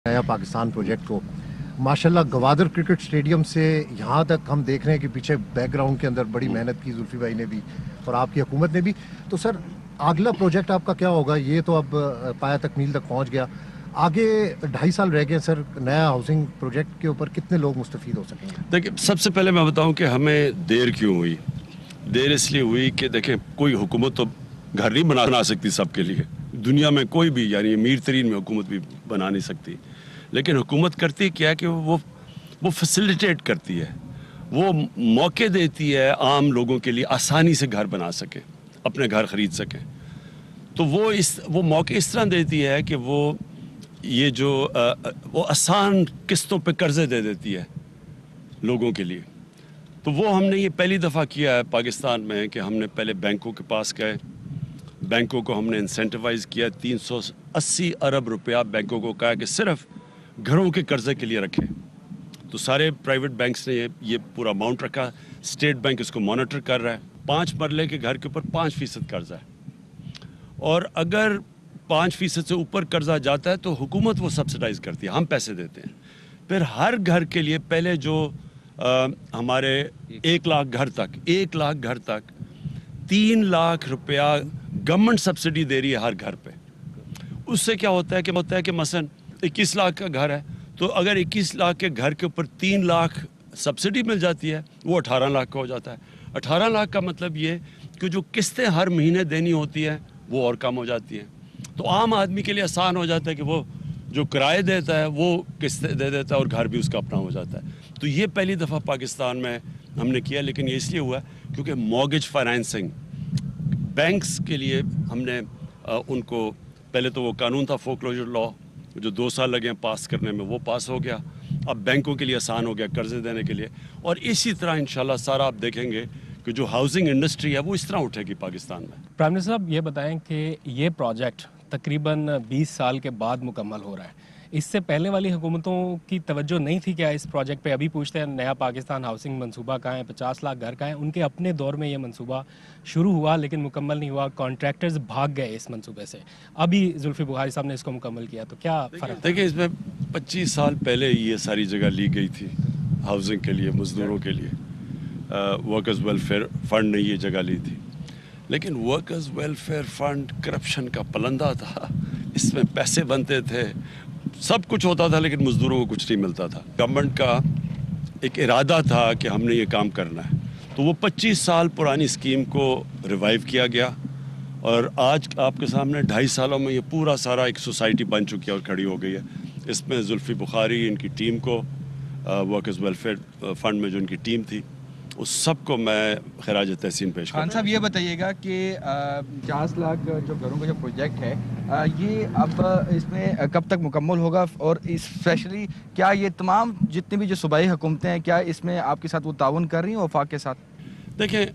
नया पाकिस्तान प्रोजेक्ट को माशाल्लाह गवादर क्रिकेट स्टेडियम से यहाँ तक हम देख रहे हैं कि पीछे बैकग्राउंड के अंदर बड़ी मेहनत की जुल्फी भाई ने भी और आपकी हुकूमत ने भी। तो सर अगला प्रोजेक्ट आपका क्या होगा? ये तो अब पाया तकमील तक पहुँच गया, आगे 2.5 साल रह गए सर, नया हाउसिंग प्रोजेक्ट के ऊपर कितने लोग मुस्तफीद हो सकेंगे? देखिए, सबसे पहले मैं बताऊं कि हमें देर क्यों हुई। देर इसलिए हुई कि देखें, कोई हुकूमत तो घर नहीं बना सकती सबके लिए, दुनिया में कोई भी, यानी अमीर तरीन में हुकूमत भी बना नहीं सकती। लेकिन हुकूमत करती क्या है कि वो फैसिलिटेट करती है, वो मौके देती है आम लोगों के लिए आसानी से घर बना सकें, अपने घर ख़रीद सकें। तो वो मौके इस तरह देती है कि वो आसान किस्तों पे कर्ज़े दे देती है लोगों के लिए। तो वो हमने ये पहली दफ़ा किया है पाकिस्तान में कि हमने पहले बैंकों के पास गए, बैंकों को हमने इंसेंटिवाइज़ किया। 380 अरब रुपया बैंकों को कहा कि सिर्फ घरों के कर्ज़े के लिए रखें। तो सारे प्राइवेट बैंक्स ने ये पूरा अमाउंट रखा। स्टेट बैंक इसको मॉनिटर कर रहा है। 5 मरले के घर के ऊपर 5% कर्जा है, और अगर 5% से ऊपर कर्जा जाता है तो हुकूमत वो सब्सिडाइज़ करती है, हम पैसे देते हैं। फिर हर घर के लिए पहले जो हमारे 1 लाख घर तक 3 लाख रुपया गवर्नमेंट सब्सिडी दे रही है हर घर पे। उससे क्या होता है कि मसलन 21 लाख का घर है, तो अगर 21 लाख के घर के ऊपर 3 लाख सब्सिडी मिल जाती है, वो 18 लाख का हो जाता है। 18 लाख का मतलब ये कि जो किस्तें हर महीने देनी होती हैं वो और कम हो जाती हैं। तो आम आदमी के लिए आसान हो जाता है कि वो जो किराए देता है वो किस्तें दे देता है और घर भी उसका अपना हो जाता है। तो ये पहली दफ़ा पाकिस्तान में हमने किया, लेकिन ये इसलिए हुआ क्योंकि मॉर्गेज फाइनेंसिंग बैंक्स के लिए हमने उनको, पहले तो वो कानून था फोक्लोजर लॉ जो 2 साल लगे पास करने में, वो पास हो गया। अब बैंकों के लिए आसान हो गया कर्जे देने के लिए। और इसी तरह इंशाल्लाह सारा आप देखेंगे कि जो हाउसिंग इंडस्ट्री है वो इस तरह उठेगी पाकिस्तान में। प्राइम मिनिस्टर साहब, ये बताएं कि ये प्रोजेक्ट तकरीबन 20 साल के बाद मुकम्मल हो रहा है। इससे पहले वाली हुकूमतों की तवज्जो नहीं थी क्या इस प्रोजेक्ट पे? अभी पूछते हैं नया पाकिस्तान हाउसिंग मंसूबा कहाँ है, 50 लाख घर कहाँ है? उनके अपने दौर में ये मंसूबा शुरू हुआ लेकिन मुकम्मल नहीं हुआ, कॉन्ट्रैक्टर्स भाग गए इस मंसूबे से। अभी जुल्फी बुखारी साहब ने इसको मुकम्मल किया, तो क्या फ़र्क? देखिए, इसमें 25 साल पहले ये सारी जगह ली गई थी हाउसिंग के लिए, मज़दूरों के लिए। वर्कर्स वेलफेयर फ़ंड ने ये जगह ली थी, लेकिन वर्कर्स वेलफेयर फ़ंड करप्शन का पलंदा था। इसमें पैसे बनते थे, सब कुछ होता था, लेकिन मज़दूरों को कुछ नहीं मिलता था। गवर्नमेंट का एक इरादा था कि हमने ये काम करना है, तो वो 25 साल पुरानी स्कीम को रिवाइव किया गया, और आज आपके सामने 2.5 सालों में ये पूरा सारा एक सोसाइटी बन चुकी है और खड़ी हो गई है। इसमें जुल्फी बुखारी, इनकी टीम को, वर्कर्स वेलफेयर फ़ंड में जो इनकी टीम थी, उस सब को मैं खराज तहसीन पेश खान साहब, ये बताइएगा कि 50 लाख जो घरों का जो प्रोजेक्ट है, ये अब इसमें कब तक मुकम्मल होगा? और स्पेशली क्या ये तमाम जितनी भी जो सूबाई हुकूमतें हैं, क्या इसमें आपके साथ वो ताउन कर रही हैं वफाक के साथ? देखें,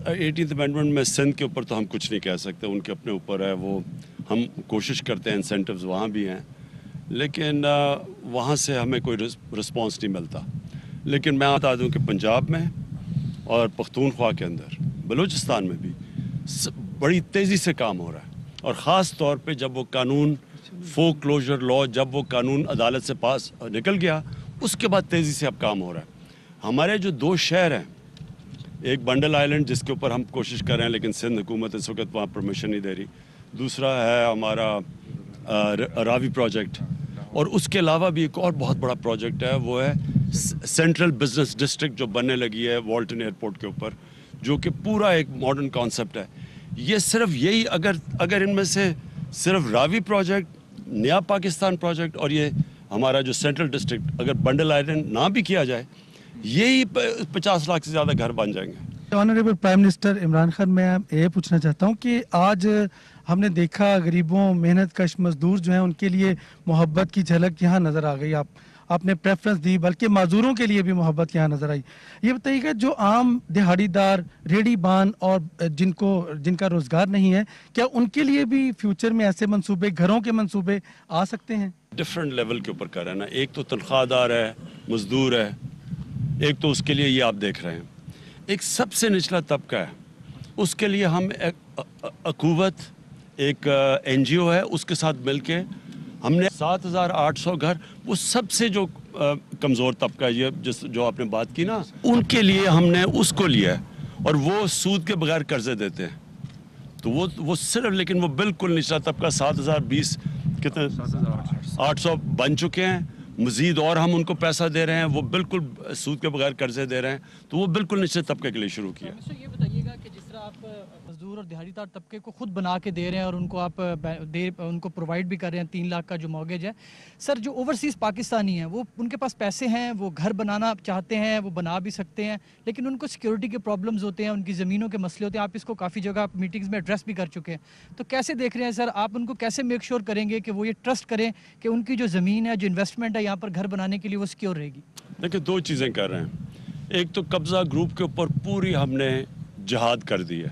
18th अमेंडमेंट में सिंध के ऊपर तो हम कुछ नहीं कह सकते, उनके अपने ऊपर है। वो हम कोशिश करते हैं, इंसेंटिव्स वहाँ भी हैं, लेकिन वहाँ से हमें कोई रिस्पॉन्स नहीं मिलता। लेकिन मैं बता दूं कि पंजाब में और पख्तूनख्वा के अंदर, बलूचिस्तान में भी बड़ी तेज़ी से काम हो रहा है। और ख़ास तौर पे जब वो कानून फोक्लोजर लॉ, जब वो कानून अदालत से पास निकल गया, उसके बाद तेज़ी से अब काम हो रहा है। हमारे जो 2 शहर हैं, एक बंडल आइलैंड जिसके ऊपर हम कोशिश कर रहे हैं लेकिन सिंध हुकूमत इस वक्त वहाँ परमिशन नहीं दे रही, दूसरा है हमारा रावी प्रोजेक्ट, और उसके अलावा भी एक और बहुत बड़ा प्रोजेक्ट है, वो है सेंट्रल बिजनेस डिस्ट्रिक्ट जो बनने लगी है वॉल्टन एयरपोर्ट के ऊपर, जो कि पूरा एक मॉडर्न कॉन्सेप्ट है। ये सिर्फ यही, अगर इनमें से सिर्फ रावी प्रोजेक्ट, नया पाकिस्तान प्रोजेक्ट और ये हमारा जो सेंट्रल डिस्ट्रिक्ट, अगर बंडल आइलैंड ना भी किया जाए, यही 50 लाख से ज़्यादा घर बन जाएंगे। Honourable prime minister Imran Khan, मैं ये पूछना चाहता हूँ कि आज हमने देखा गरीबों, मेहनत कश मजदूर जो हैं, उनके लिए मोहब्बत की झलक यहाँ नज़र आ गई। आपने प्रेफरेंस दी, बल्कि मजदूरों के लिए भी मोहब्बत यहाँ नज़र आई। ये बताइएगा, जो आम दिहाड़ीदार, रेहड़ीबान और जिनका रोज़गार नहीं है, क्या उनके लिए भी फ्यूचर में ऐसे मंसूबे, घरों के मंसूबे आ सकते हैं? डिफरेंट लेवल के ऊपर कर रहे हैं ना। एक तो तनख्वाहदार है, मजदूर है, एक तो उसके लिए ये आप देख रहे हैं। एक सबसे निचला तबका है, उसके लिए हम अकूवत एक NGO है, उसके साथ मिलके ہم نے 7,800 گھر وہ سب سے جو کمزور طبقہ یہ جو آپ نے بات کی نا ان کے لیے ہم نے اس کو لیا ہے اور وہ سود کے بغیر قرضے دیتے ہیں تو وہ صرف لیکن وہ بالکل نچلا طبقہ 7,020 کتنے 800 بن چکے ہیں مزید اور ہم ان کو پیسہ دے رہے ہیں وہ بالکل سود کے بغیر قرضے دے رہے ہیں تو وہ بالکل نچلے طبقے کے لیے شروع کیا. یہ بتائیے گا کہ جس طرح آپ مزدور اور دیہڑی دار طبقے کو خود بنا کے دے رہے ہیں اور ان کو آپ ان کو پرووائڈ بھی کر رہے ہیں 3 لاکھ کا جو موگیج ہے, سر جو اوورسیز پاکستانی ہیں وہ ان کے پاس پیسے ہیں, وہ گھر بنانا چاہتے ہیں, وہ بنا بھی سکتے ہیں, لیکن ان کو سیکورٹی کے پرابلمز ہوتے ہیں, ان کی زمینوں کے مسئلے ہوتے ہیں. آپ اس کو کافی جگہ میٹنگز میں ایڈریس بھی کر چکے ہیں, تو کیسے دیکھ رہے ہیں سر آپ ان کو کیسے میک شور کریں گے کہ وہ یہ ٹرسٹ کریں کہ ان کی جو زمین ہے جو انویسٹمنٹ ہے یہاں پر گھر بنانے کے لیے وہ سیکیور رہے گی؟ دیکھیں 2 چیزیں کر رہے ہیں. ایک تو قبضہ گروپ کے اوپر پوری ہم نے جہاد کر دی ہے.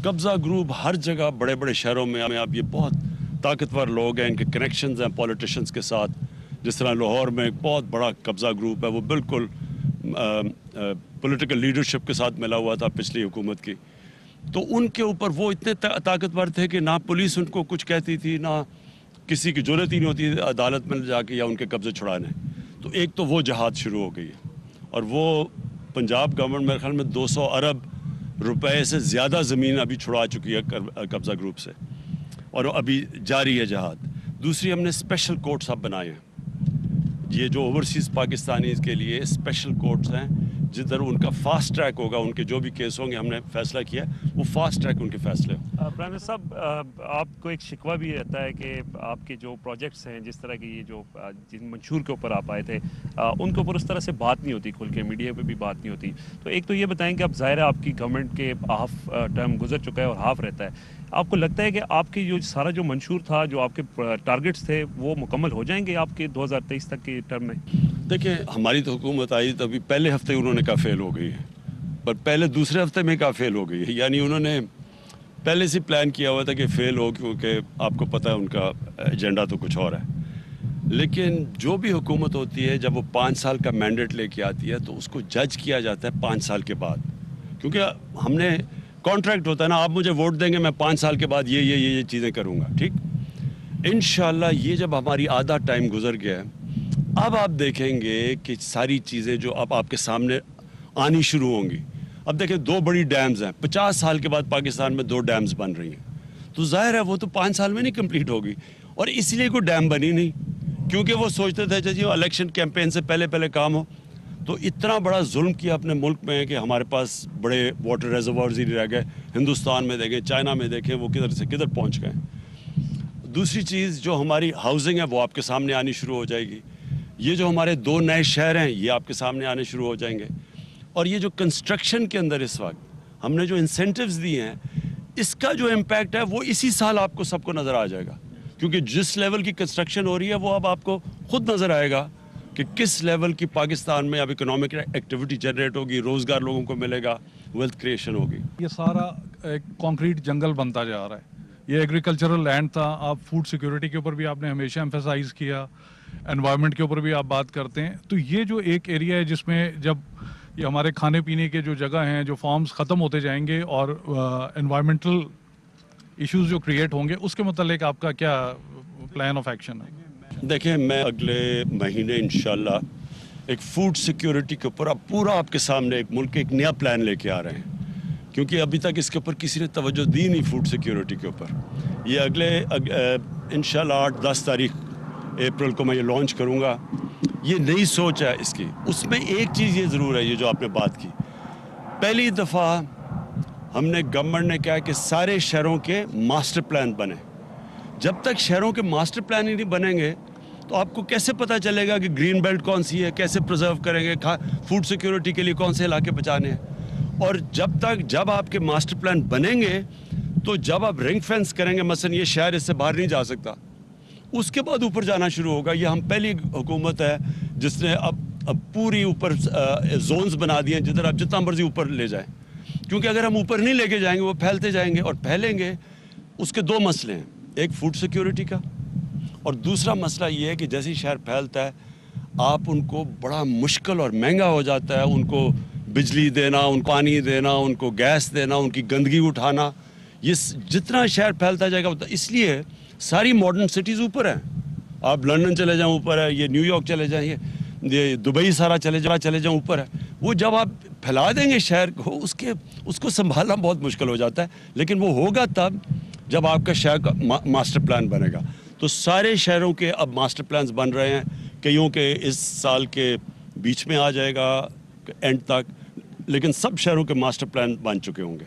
قبضہ گروپ ہر جگہ بڑے بڑے شہروں میں اب یہ بہت طاقتور لوگ ہیں, ان کے کنیکشنز ہیں پولیٹیشنز کے ساتھ. جس طرح لاہور میں ایک بہت بڑا قبضہ گروپ ہے وہ بالکل پولیٹیکل لیڈرشپ کے ساتھ ملا ہوا تھا پچھلی حکومت کی, تو ان کے اوپر وہ اتنے طاقتور تھے کہ نہ پولیس ان کو کچھ کہتی تھی, نہ کسی کی ضرورت ہی نہیں ہوتی عدالت میں جا کے یا ان کے قبضے چھڑانے. تو ایک تو وہ جہاد شروع ہو گئی ہے اور وہ پنجاب گورنمنٹ میرے خیال میں 200 ارب روپے سے زیادہ زمین ابھی چھڑا چکی ہے قبضہ گروپ سے اور ابھی جاری ہے جہاد. دوسری ہم نے اسپیشل کورٹس اب بنائے ہیں, یہ جو اوورسیز پاکستانیز کے لیے اسپیشل کورٹس ہیں جدھر ان کا فاسٹ ٹریک ہوگا, ان کے جو بھی کیس ہوں گے ہم نے فیصلہ کیا ہے وہ فاسٹ ٹریک ان کے فیصلے ہوں. پرائم منسٹر صاحب آپ کو ایک شکوہ بھی رہتا ہے کہ آپ کے جو پروجیکٹس ہیں جس طرح کی یہ جو جن منشور کے اوپر آپ آئے تھے ان کے اوپر اس طرح سے بات نہیں ہوتی, کھل کے میڈیا پہ بھی بات نہیں ہوتی. تو ایک تو یہ بتائیں کہ اب ظاہر ہے آپ کی گورنمنٹ کے ہاف ٹرم گزر چکا ہے اور ہاف رہتا ہے, آپ کو لگتا ہے کہ آپ کی جو سارا جو منشور تھا جو آپ کے ٹارگٹس تھے وہ مکمل ہو جائیں گے آپ کے 2023 تک کے ٹرم میں؟ دیکھیں ہماری تو حکومت آئی تو ابھی پہلے ہفتے انہوں نے کہا فیل ہو گئی ہے, پر پہلے دوسرے ہفتے میں کہا فیل ہو گئی ہے. یعنی انہوں نے پہلے سے پلان کیا ہوا تھا کہ فیل ہو, کیونکہ آپ کو پتہ ہے ان کا ایجنڈا تو کچھ اور ہے. لیکن جو بھی حکومت ہوتی ہے جب وہ 5 سال کا مینڈیٹ لے کے آتی ہے تو اس کو جج کیا جاتا ہے 5 سال کے بعد, کیونکہ ہم نے کانٹریکٹ ہوتا ہے نا, آپ مجھے ووٹ دیں گے میں 5 سال کے بعد یہ چیزیں کروں گا, ٹھیک. انشاءاللہ یہ جب ہماری آدھا ٹائم گزر گیا ہے اب آپ دیکھیں گے کہ ساری چیزیں جو اب آپ کے سامنے آنی شروع ہوں گی. اب دیکھیں 2 بڑی ڈیمز ہیں, 50 سال کے بعد پاکستان میں 2 ڈیمز بن رہی ہیں, تو ظاہر ہے وہ تو 5 سال میں نہیں کمپلیٹ ہوگی. اور اس لیے کوئی ڈیم بنی نہیں کیونکہ وہ سوچتے تھے جی الیکشن کیمپین سے پہلے کام ہو. تو اتنا بڑا ظلم کیا اپنے ملک میں کہ ہمارے پاس بڑے واٹر ریزروارز ہی رہ گئے. ہندوستان میں دیکھیں, چائنا میں دیکھیں, وہ کدھر سے کدھر پہنچ گئے. دوسری چیز جو ہماری ہاؤسنگ ہے وہ آپ کے سامنے آنی شروع ہو جائے گی. یہ جو ہمارے 2 نئے شہر ہیں یہ آپ کے سامنے آنے شروع ہو جائیں گے. اور یہ جو کنسٹرکشن کے اندر اس وقت ہم نے جو انسینٹیوز دیے ہیں اس کا جو امپیکٹ ہے وہ اسی سال آپ کو سب کو نظر آ جائے گا, کیونکہ جس لیول کی کنسٹرکشن ہو رہی ہے وہ اب آپ کو خود نظر آئے گا کہ کس لیول کی پاکستان میں اب اکنامک ایکٹیویٹی جنریٹ ہوگی, روزگار لوگوں کو ملے گا, ویلتھ کریشن ہوگی. یہ سارا ایک کانکریٹ جنگل بنتا جا رہا ہے. یہ ایگریکلچرل لینڈ تھا. آپ فوڈ سیکیورٹی کے اوپر بھی آپ نے ہمیشہ ایمفیسائز کیا, انوائرمنٹ کے اوپر بھی آپ بات کرتے ہیں. تو یہ جو ایک ایریا ہے جس میں جب یہ ہمارے کھانے پینے کے جو جگہ ہیں جو فارمز ختم ہوتے جائیں گے اور انوائرمنٹل ایشوز جو کریٹ ہوں گے اس کے متعلق آپ کا کیا پلان آف ایکشن ہے؟ دیکھیں میں اگلے مہینے انشاءاللہ ایک فوڈ سیکیورٹی کے اوپر اب پورا آپ کے سامنے ایک ملک ایک نیا پلان لے کے آ رہے ہیں, کیونکہ ابھی تک اس کے اوپر کسی نے توجہ دی نہیں فوڈ سیکیورٹی کے اوپر. یہ اگلے انشاءاللہ 8-10 تاریخ اپریل کو میں یہ لانچ کروں گا. یہ نئی سوچ ہے اس کی. اس میں ایک چیز یہ ضرور ہے, یہ جو آپ نے بات کی, پہلی دفعہ ہم نے گورنمنٹ نے کہا کہ سارے شہروں کے ماسٹر پلان بنے. جب تک شہروں کے ماسٹر پلان ہی نہیں بنیں گے تو آپ کو کیسے پتہ چلے گا کہ گرین بیلٹ کون سی ہے, کیسے پرزرو کریں گے, فوڈ سیکیورٹی کے لیے کون سے علاقے بچانے ہیں. اور جب آپ کے ماسٹر پلان بنیں گے تو جب آپ رنگ فینس کریں گے, مثلا یہ شہر اس سے باہر نہیں جا سکتا, اس کے بعد اوپر جانا شروع ہوگا. یہ ہم پہلی حکومت ہے جس نے اب پوری اوپر زونز بنا دیے ہیں جدھر آپ جتنا مرضی اوپر لے جائیں, کیونکہ اگر ہم اوپر نہیں لے کے جائیں گے وہ پھیلتے جائیں گے, اور پھیلیں گے. اس کے 2 مسئلے ہیں, ایک فوڈ سیکیورٹی کا, اور دوسرا مسئلہ یہ ہے کہ جیسے ہی شہر پھیلتا ہے آپ ان کو بڑا مشکل اور مہنگا ہو جاتا ہے ان کو بجلی دینا, ان کو پانی دینا, ان کو گیس دینا, ان کی گندگی اٹھانا. یہ جتنا شہر پھیلتا جائے گا, اس لیے ساری ماڈرن سٹیز اوپر ہیں. आप लंदन चले जाएं ऊपर है, ये न्यूयॉर्क चले जाएं, ये दुबई सारा चले जाएं ऊपर है। वो जब आप फैला देंगे शहर को, उसको संभालना बहुत मुश्किल हो जाता है। लेकिन वो होगा तब जब आपका शहर का मास्टर प्लान बनेगा। तो सारे शहरों के अब मास्टर प्लान्स बन रहे हैं, कईयों के इस साल के बीच में आ जाएगा एंड तक, लेकिन सब शहरों के मास्टर प्लान बन चुके होंगे।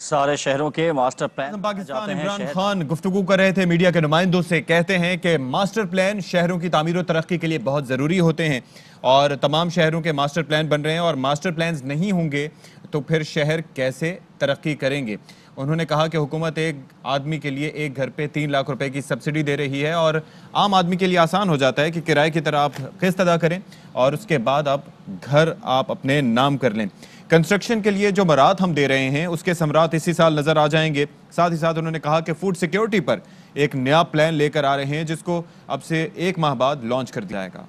सारे शहरों के मास्टर प्लान पाकिस्तान इमरान खान गुफ्तगू कर रहे थे मीडिया के नुमाइंदों से, कहते हैं कि मास्टर प्लान शहरों की तामीर और तरक्की के लिए बहुत ज़रूरी होते हैं और तमाम शहरों के मास्टर प्लान बन रहे हैं और मास्टर प्लान्स नहीं होंगे तो फिर शहर कैसे तरक्की करेंगे। उन्होंने कहा कि हुकूमत एक आदमी के लिए एक घर पे 3 लाख रुपए की सब्सिडी दे रही है और आम आदमी के लिए आसान हो जाता है कि किराए की तरह आप किस्त अदा करें और उसके बाद आप घर अपने नाम कर लें। कंस्ट्रक्शन के लिए जो मराहत हम दे रहे हैं उसके समरात इसी साल नज़र आ जाएंगे। साथ ही साथ उन्होंने कहा कि फूड सिक्योरिटी पर एक नया प्लान लेकर आ रहे हैं जिसको अब से 1 माह बाद लॉन्च कर दिया जाएगा।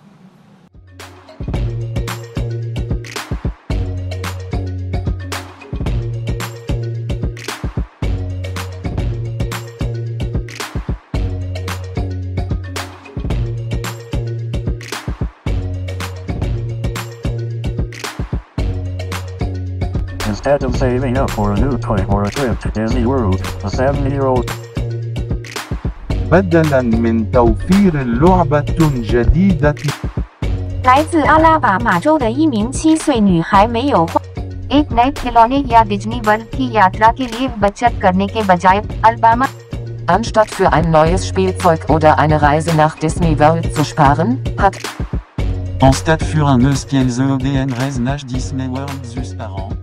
Instead of saving up for a new toy or a trip to Disney World, a 70-year-old بدلاً من توفير لعبة جديدة 来自阿拉巴马州的一名7岁女孩没有花 एक नए खिलौने या डिज्नी वर्ल्ड की यात्रा के लिए बचत करने के बजाय Alabama Anstatt für ein neues Spielzeug oder eine Reise nach Disney World zu sparen, hat En stade für un neues Spielzeug oder eine Reise nach Disney World zu sparen,